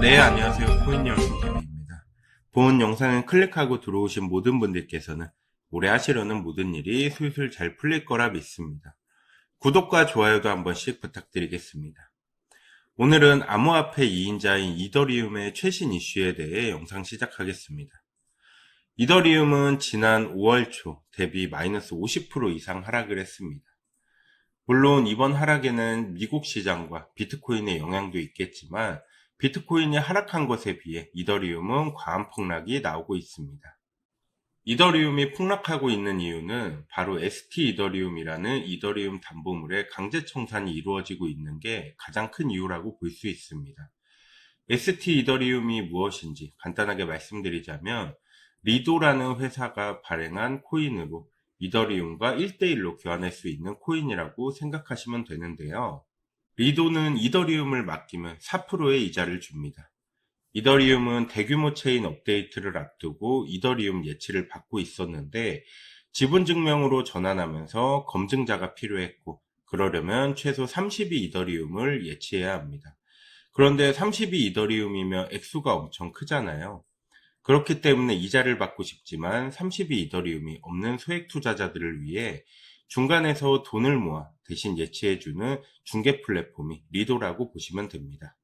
네, 안녕하세요. 코인여행TV입니다. 본 영상을 클릭하고 들어오신 모든 분들께서는 올해 하시려는 모든 일이 술술 잘 풀릴 거라 믿습니다. 구독과 좋아요도 한 번씩 부탁드리겠습니다. 오늘은 암호화폐 2인자인 이더리움의 최신 이슈에 대해 영상 시작하겠습니다. 이더리움은 지난 5월 초 대비 마이너스 50% 이상 하락을 했습니다. 물론 이번 하락에는 미국 시장과 비트코인의 영향도 있겠지만 비트코인이 하락한 것에 비해 이더리움은 과한 폭락이 나오고 있습니다. 이더리움이 폭락하고 있는 이유는 바로 ST 이더리움이라는 이더리움 담보물의 강제 청산이 이루어지고 있는 게 가장 큰 이유라고 볼 수 있습니다. ST 이더리움이 무엇인지 간단하게 말씀드리자면 리도라는 회사가 발행한 코인으로 이더리움과 1대1로 교환할 수 있는 코인이라고 생각하시면 되는데요. 리도는 이더리움을 맡기면 4%의 이자를 줍니다. 이더리움은 대규모 체인 업데이트를 앞두고 이더리움 예치를 받고 있었는데 지분증명으로 전환하면서 검증자가 필요했고 그러려면 최소 32 이더리움을 예치해야 합니다. 그런데 32 이더리움이면 액수가 엄청 크잖아요. 그렇기 때문에 이자를 받고 싶지만 32 이더리움이 없는 소액 투자자들을 위해 중간에서 돈을 모아 대신 예치해주는 중개 플랫폼이 리도라고 보시면 됩니다.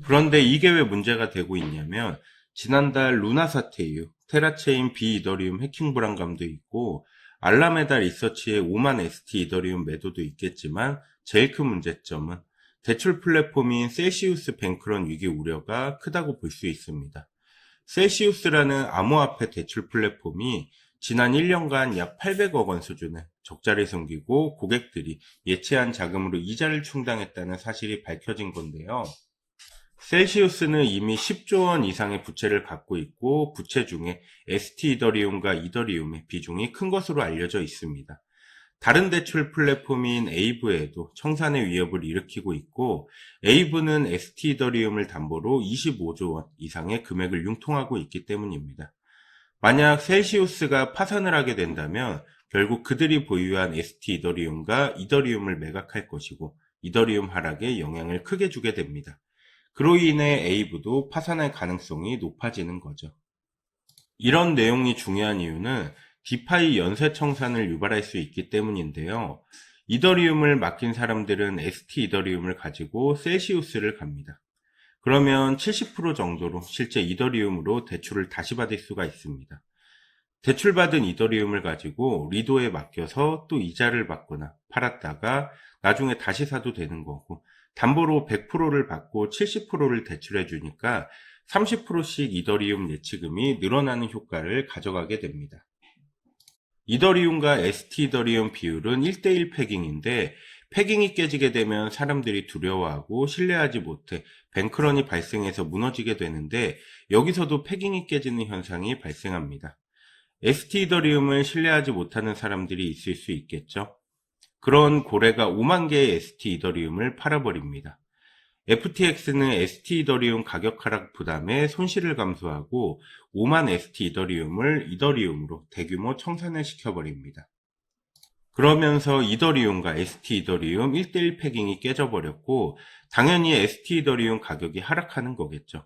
그런데 이게 왜 문제가 되고 있냐면 지난달 루나 사태 이후 테라체인 비이더리움 해킹 불안감도 있고 알라메다 리서치의 5만 ST 이더리움 매도도 있겠지만 제일 큰 문제점은 대출 플랫폼인 셀시우스 뱅크런 위기 우려가 크다고 볼 수 있습니다. 셀시우스라는 암호화폐 대출 플랫폼이 지난 1년간 약 800억 원 수준의 적자를 숨기고 고객들이 예치한 자금으로 이자를 충당했다는 사실이 밝혀진 건데요. 셀시우스는 이미 10조 원 이상의 부채를 갖고 있고 부채 중에 ST 이더리움과 이더리움의 비중이 큰 것으로 알려져 있습니다. 다른 대출 플랫폼인 에이브에도 청산의 위협을 일으키고 있고 에이브는 ST 이더리움을 담보로 25조 원 이상의 금액을 융통하고 있기 때문입니다. 만약 셀시우스가 파산을 하게 된다면 결국 그들이 보유한 ST 이더리움과 이더리움을 매각할 것이고 이더리움 하락에 영향을 크게 주게 됩니다. 그로 인해 에이브도 파산할 가능성이 높아지는 거죠. 이런 내용이 중요한 이유는 디파이 연쇄 청산을 유발할 수 있기 때문인데요. 이더리움을 맡긴 사람들은 ST 이더리움을 가지고 셀시우스를 갑니다. 그러면 70% 정도로 실제 이더리움으로 대출을 다시 받을 수가 있습니다. 대출받은 이더리움을 가지고 리도에 맡겨서 또 이자를 받거나 팔았다가 나중에 다시 사도 되는 거고 담보로 100%를 받고 70%를 대출해 주니까 30%씩 이더리움 예치금이 늘어나는 효과를 가져가게 됩니다. 이더리움과 ST 이더리움 비율은 1대1 패깅인데 패깅이 깨지게 되면 사람들이 두려워하고 신뢰하지 못해 뱅크런이 발생해서 무너지게 되는데 여기서도 패깅이 깨지는 현상이 발생합니다. ST 이더리움을 신뢰하지 못하는 사람들이 있을 수 있겠죠. 그런 고래가 5만 개의 ST 이더리움을 팔아버립니다. FTX는 ST 이더리움 가격 하락 부담에 손실을 감수하고 5만 ST 이더리움을 이더리움으로 대규모 청산을 시켜버립니다. 그러면서 이더리움과 ST 이더리움 1대1 패깅이 깨져버렸고 당연히 ST 이더리움 가격이 하락하는 거겠죠.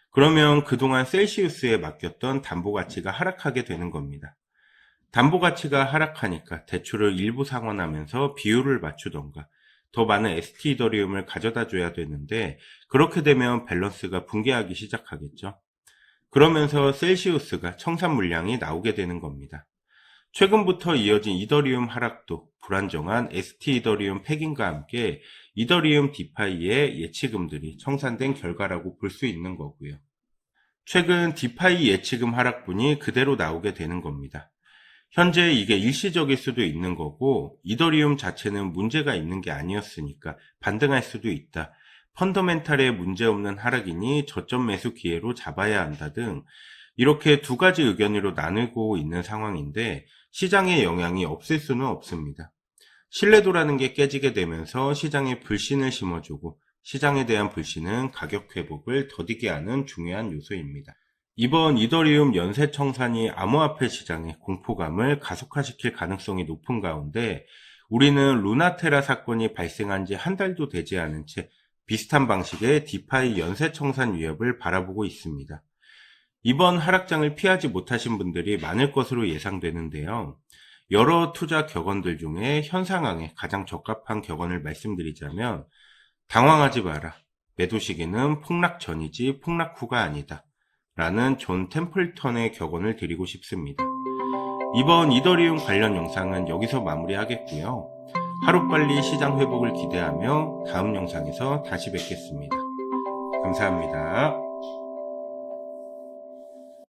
그러면 그동안 셀시우스에 맡겼던 담보 가치가 하락하게 되는 겁니다. 담보 가치가 하락하니까 대출을 일부 상환하면서 비율을 맞추던가 더 많은 ST 이더리움을 가져다 줘야 되는데 그렇게 되면 밸런스가 붕괴하기 시작하겠죠. 그러면서 셀시우스가 청산 물량이 나오게 되는 겁니다. 최근부터 이어진 이더리움 하락도 불안정한 ST 이더리움 패깅과 함께 이더리움 디파이의 예치금들이 청산된 결과라고 볼 수 있는 거고요. 최근 디파이 예치금 하락분이 그대로 나오게 되는 겁니다. 현재 이게 일시적일 수도 있는 거고 이더리움 자체는 문제가 있는 게 아니었으니까 반등할 수도 있다. 펀더멘탈에 문제없는 하락이니 저점 매수 기회로 잡아야 한다 등 이렇게 두 가지 의견으로 나누고 있는 상황인데 시장에 영향이 없을 수는 없습니다. 신뢰도라는 게 깨지게 되면서 시장에 불신을 심어주고 시장에 대한 불신은 가격 회복을 더디게 하는 중요한 요소입니다. 이번 이더리움 연쇄 청산이 암호화폐 시장의 공포감을 가속화시킬 가능성이 높은 가운데 우리는 루나테라 사건이 발생한 지 한 달도 되지 않은 채 비슷한 방식의 디파이 연쇄청산 위협을 바라보고 있습니다. 이번 하락장을 피하지 못하신 분들이 많을 것으로 예상되는데요. 여러 투자 격언들 중에 현 상황에 가장 적합한 격언을 말씀드리자면 당황하지 마라. 매도 시기는 폭락 전이지 폭락 후가 아니다. 라는 존 템플턴의 격언을 드리고 싶습니다. 이번 이더리움 관련 영상은 여기서 마무리하겠고요. 하루빨리 시장 회복을 기대하며 다음 영상에서 다시 뵙겠습니다. 감사합니다.